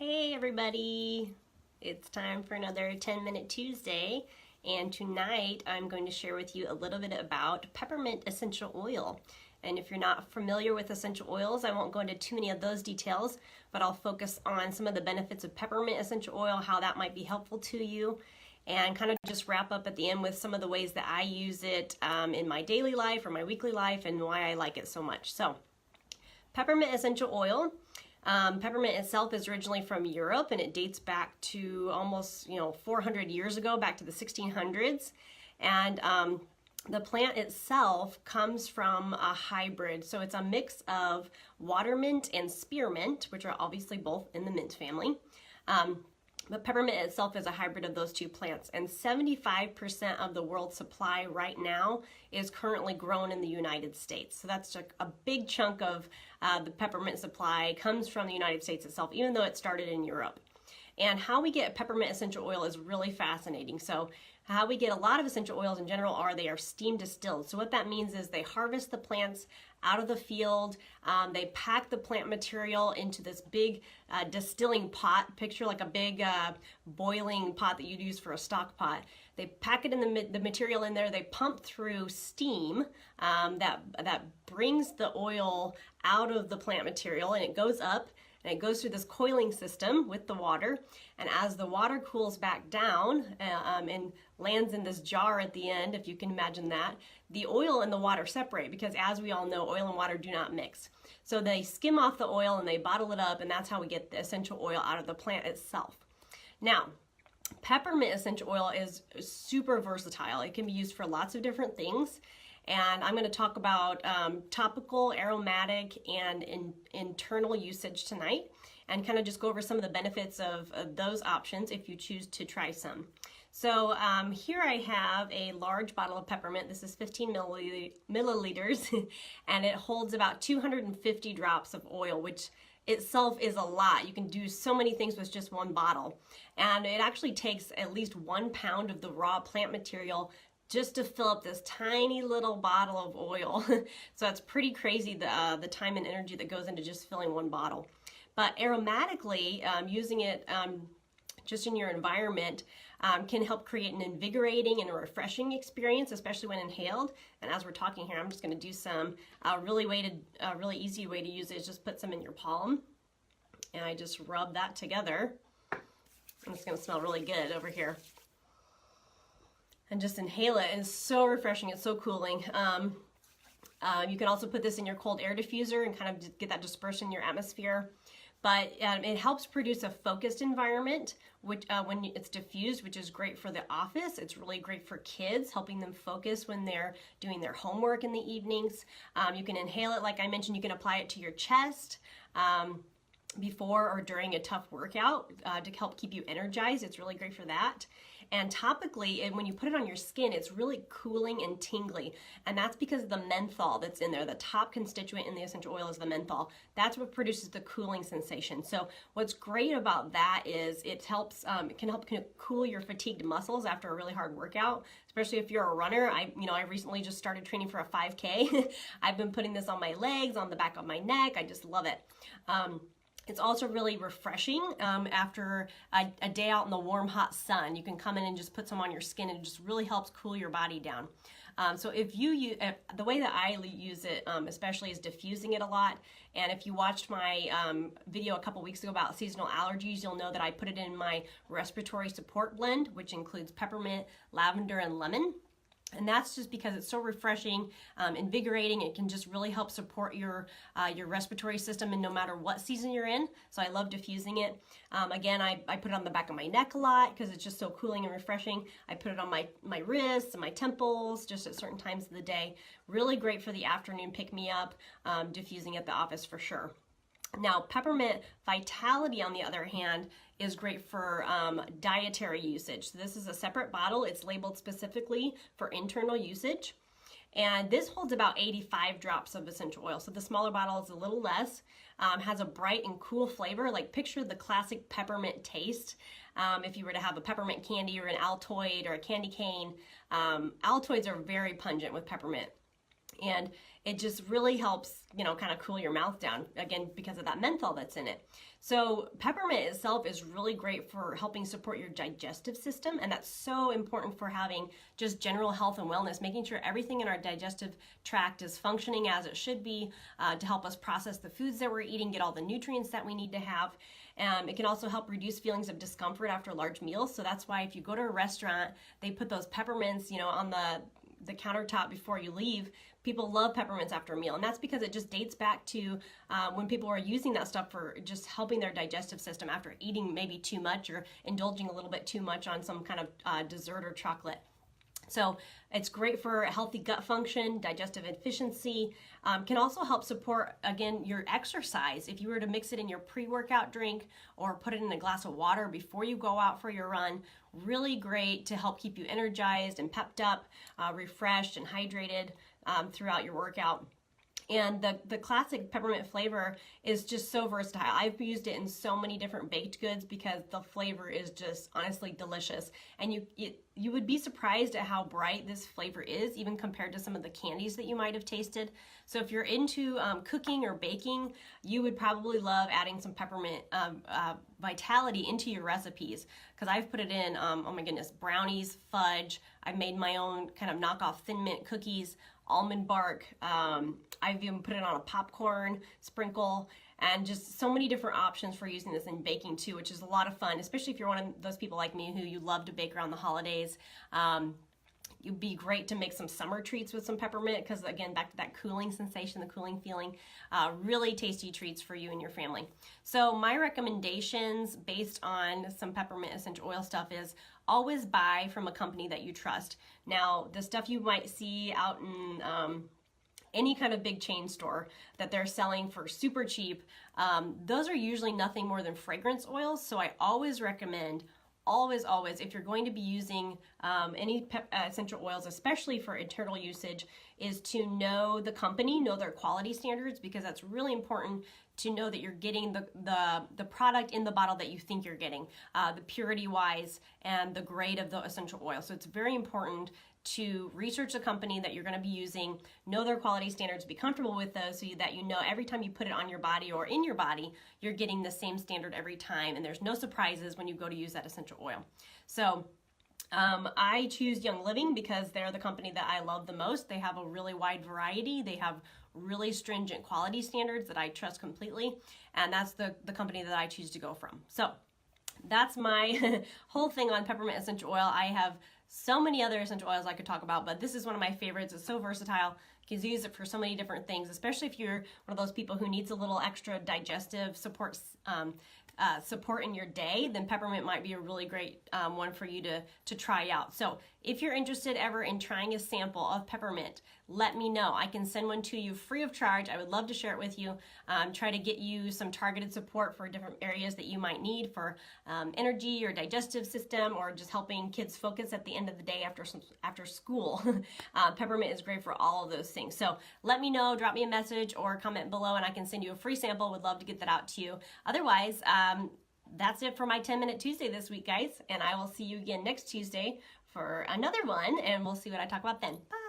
Hey everybody, it's time for another 10-minute Tuesday, and tonight I'm going to share with you a little bit about peppermint essential oil. And if you're not familiar with essential oils, I won't go into too many of those details, but I'll focus on some of the benefits of peppermint essential oil, how that might be helpful to you, and kind of just wrap up at the end with some of the ways that I use it in my daily life or my weekly life and why I like it so much. So, peppermint essential oil. Peppermint itself is originally from Europe, and it dates back to almost 400 years ago, back to the 1600s. And the plant itself comes from a hybrid, so it's a mix of water mint and spearmint, which are obviously both in the mint family. But peppermint itself is a hybrid of those two plants, and 75% of the world's supply right now is currently grown in the United States. So that's a big chunk of the peppermint supply comes from the United States itself, even though it started in Europe. And how we get peppermint essential oil is really fascinating. So how we get a lot of essential oils in general they are steam distilled. So what that means is they harvest the plants out of the field, they pack the plant material into this big distilling pot. Picture like a big boiling pot that you'd use for a stock pot. They pack it in the material in there, they pump through steam that brings the oil out of the plant material, and it goes up, and it goes through this coiling system with the water, and as the water cools back down and lands in this jar at the end, if you can imagine that, the oil and the water separate, because as we all know, oil and water do not mix. So they skim off the oil and they bottle it up, and that's how we get the essential oil out of the plant itself. Now, peppermint essential oil is super versatile. It can be used for lots of different things. And I'm going to talk about topical, aromatic, and internal usage tonight, and kind of just go over some of the benefits of those options if you choose to try some. So here I have a large bottle of peppermint. This is 15 milliliters, and it holds about 250 drops of oil, which itself is a lot. You can do so many things with just one bottle. And it actually takes at least 1 pound of the raw plant material just to fill up this tiny little bottle of oil. So it's pretty crazy the time and energy that goes into just filling one bottle. But aromatically, using it just in your environment can help create an invigorating and a refreshing experience, especially when inhaled. And as we're talking here, I'm just going to do some really easy way to use it is just put some in your palm, and I just rub that together. And it's going to smell really good over here. And just inhale it. It's so refreshing. It's so cooling. You can also put this in your cold air diffuser and kind of get that dispersed in your atmosphere. But it helps produce a focused environment which, when it's diffused, which is great for the office. It's really great for kids, helping them focus when they're doing their homework in the evenings. You can inhale it, like I mentioned. You can apply it to your chest before or during a tough workout to help keep you energized. It's really great for that. And topically, when you put it on your skin, it's really cooling and tingly. And that's because of the menthol that's in there. The top constituent in the essential oil is the menthol. That's what produces the cooling sensation. So what's great about that is it helps, it can help cool your fatigued muscles after a really hard workout, especially if you're a runner. I recently just started training for a 5K. I've been putting this on my legs, on the back of my neck. I just love it. It's also really refreshing after a day out in the warm, hot sun. You can come in and just put some on your skin, and it just really helps cool your body down. So if you use, the way that I use it especially is diffusing it a lot. And if you watched my video a couple weeks ago about seasonal allergies, you'll know that I put it in my respiratory support blend, which includes peppermint, lavender, and lemon. And that's just because it's so refreshing, invigorating. It can just really help support your respiratory system, and no matter what season you're in. So I love diffusing it. Again, I put it on the back of my neck a lot because it's just so cooling and refreshing. I put it on my wrists and my temples just at certain times of the day. Really great for the afternoon pick-me-up, diffusing at the office for sure. Now, peppermint vitality, on the other hand, is great for dietary usage. So this is a separate bottle. It's labeled specifically for internal usage. And this holds about 85 drops of essential oil. So the smaller bottle is a little less, has a bright and cool flavor. Like picture the classic peppermint taste. If you were to have a peppermint candy or an Altoid or a candy cane, Altoids are very pungent with peppermint. And it just really helps, you know, kind of cool your mouth down, again, because of that menthol that's in it. So peppermint itself is really great for helping support your digestive system, and that's so important for having just general health and wellness, making sure everything in our digestive tract is functioning as it should be, to help us process the foods that we're eating, get all the nutrients that we need to have. It can also help reduce feelings of discomfort after large meals. So that's why if you go to a restaurant, they put those peppermints, you know, on the countertop before you leave. People love peppermints after a meal, and that's because it just dates back to when people were using that stuff for just helping their digestive system after eating maybe too much or indulging a little bit too much on some kind of dessert or chocolate. So it's great for healthy gut function, digestive efficiency, can also help support, again, your exercise. If you were to mix it in your pre-workout drink or put it in a glass of water before you go out for your run, really great to help keep you energized and pepped up, refreshed and hydrated throughout your workout. And the classic peppermint flavor is just so versatile. I've used it in so many different baked goods because the flavor is just honestly delicious. And you would be surprised at how bright this flavor is, even compared to some of the candies that you might have tasted. So if you're into cooking or baking, you would probably love adding some peppermint vitality into your recipes, because I've put it in, oh my goodness, brownies, fudge. I've made my own kind of knockoff Thin Mint cookies, almond bark. I've even put it on a popcorn sprinkle, and just so many different options for using this in baking too, which is a lot of fun, especially if you're one of those people like me who you love to bake around the holidays. It'd be great to make some summer treats with some peppermint, because again, back to that cooling sensation, the cooling feeling, really tasty treats for you and your family. So my recommendations based on some peppermint essential oil stuff is always buy from a company that you trust. Now, the stuff you might see out in any kind of big chain store that they're selling for super cheap, those are usually nothing more than fragrance oils. So I always recommend, always, if you're going to be using any essential oils, especially for internal usage, is to know the company, know their quality standards, because that's really important to know that you're getting the product in the bottle that you think you're getting, the purity wise and the grade of the essential oil. So it's very important to research the company that you're going to be using, know their quality standards, be comfortable with those, so that you know every time you put it on your body or in your body, you're getting the same standard every time, and there's no surprises when you go to use that essential oil. So I choose Young Living because they're the company that I love the most. They have a really wide variety. They have really stringent quality standards that I trust completely, and that's the company that I choose to go from. So that's my whole thing on peppermint essential oil. I have so many other essential oils I could talk about, but this is one of my favorites. It's so versatile. You can use it for so many different things, especially if you're one of those people who needs a little extra digestive support in your day, then peppermint might be a really great one for you to try out. So if you're interested ever in trying a sample of peppermint, let me know. I can send one to you free of charge. I would love to share it with you. Try to get you some targeted support for different areas that you might need for energy or digestive system, or just helping kids focus at the end of the day after school. Peppermint is great for all of those things. So let me know, drop me a message or comment below, and I can send you a free sample. Would love to get that out to you. Otherwise, that's it for my 10-Minute Tuesday this week, guys, and I will see you again next Tuesday for another one, and we'll see what I talk about then. Bye.